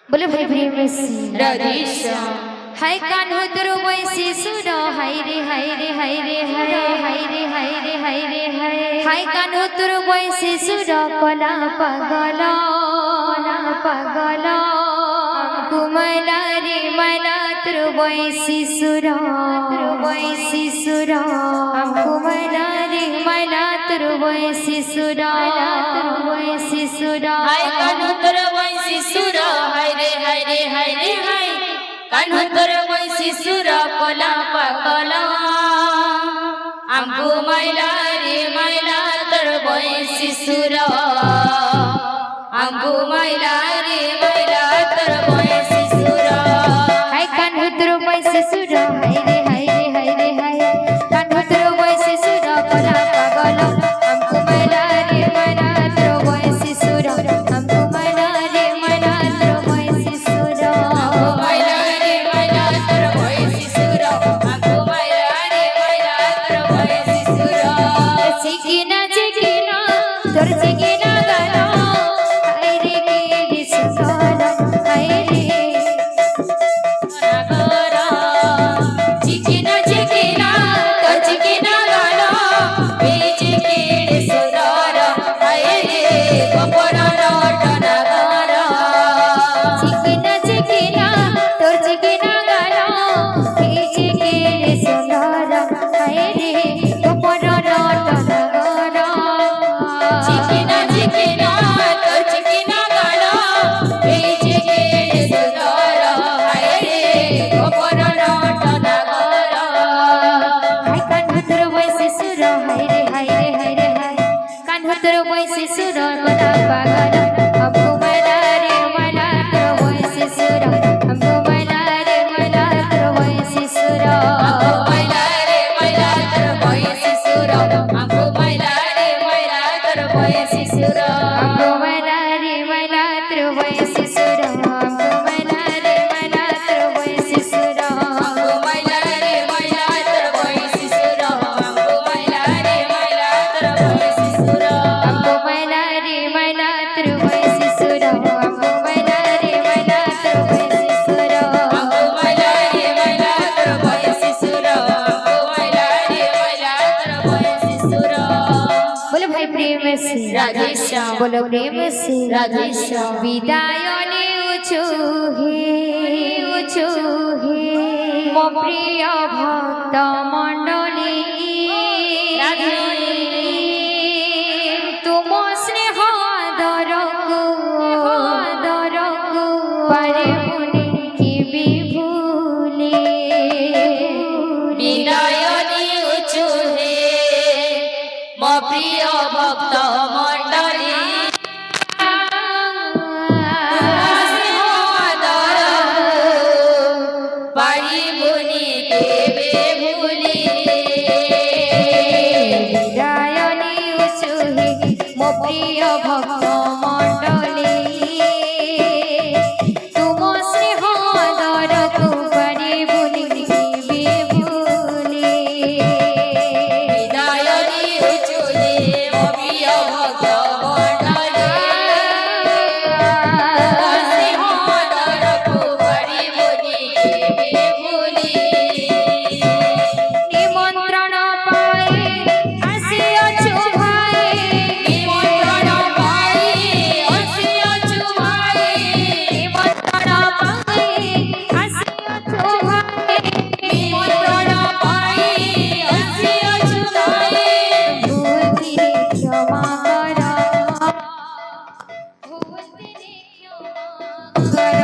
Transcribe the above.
बोले भाई प्रेम से राधे श्याम। हाय कान्हो तेरो वैसी सुरो हाय रे हाय रे हाय रे हाय हाय रे हाय रे हाय रे हाय हाय कान्हो तेरो वैसी सुरो कला पगला कुमला रे मला तेरो वैसी सुरो कुमला रे मला तेरो वैसी सुरो हाय कान्हो तेरो वैसी सुरो हाय रे हाय रे हाय रे हाय कान्हो तेरो वैसी सुरो कला पगला आमको मैला रे मैला तेरो वैसी सुरो आमको मैला रे मैला तेरो वैसी सुरो हाय कान्हो तेरो वैसी सुरो हाय रे हाय रे हाय रे हाय कान्हो तेरो वैसी सुरो कला पगला हमको मैला रे मैला तेरो वैसी सुरो हमको मैला रे मैला तेरो वैसी सुरो आमको मैला रे मैला तेरो वैसी सुरो आमको मैला रे मैला तेरो वैसी सुरो चिकिना तोर चिकिना गाना हाय रे के सुनो हाय रे नागरा चिकिना तो चिकिना गाना बीच के सुरारा हाय रे गोपरा नट नागरा चिकिना तोर चिकिना गाना बीच के सुनो हाय रे गोपरा नट नगरा चिकिना तो चिकिना गाना बीच के सुरारा हाय रे गोपरा नट नागरा हाय कान्हो तेरो वैसी सुरो हाय रे हाय रे हाय रे हाय कान्हो तेरो वैसी सुरो कला पगला हमको मैला रे मैला तेरो वैसी सुरो हमको मैला रे मैला तेरो वैसी सुरो आमको मैला रे मैला तेरो वैसी सुरो आमको मैला रे मैला तेरो वैसी सुरो हमको मैला रे मैला तेरो वैसी सुरो हमको मैला रे मैला तेरो वैसी सुरो आमको मैला रे मैला तेरो वैसी सुरो आमको मैला रे मैला तेरो वैसी सुरो हमको मैला रे मैला तेरो वैसी सुरो हमको मैला रे मैला तेरो वैसी सुरो आमको मैला रे मैला तेरो वैसी सुरो आमको मैला रे मैला तेरो वैसी सुरो बोलो भाई प्रेम से राधे श्याम बोलो प्रेम से राधे श्याम বিদায় উচু হে মো প্রিয় ভক্ত মণ্ডলী তুম স্নেহ দরকু পারে মুনি কি বিভুলে বিদায় দিউছু হে মো প্রিয় ভক্ত মণ্ডলী পারিবনি কেবে ভুলি বিদায়নি উচুহি মো প্রিয় ভক্ত মণ্ডলী তুম স্নেহ দরকু পারিবুনি বিভুলে বিদায় দিউছু হে মো প্রিয় ভক্ত মণ্ডলী স্নেহ দরকু পারিবনি কেবে ভুলি নিমন্ত্রণ পাই আসিয়াছু ভাই নিমন্ত্রণ পাই আসিয়াছু ভাই নিমন্ত্রণ পাই আসিয়াছু ভাই নিমন্ত্রণ পাই আসিয়াছু ভাই ভুল দিলে ক্ষমা কর ভুল দিলে ক্ষমা কর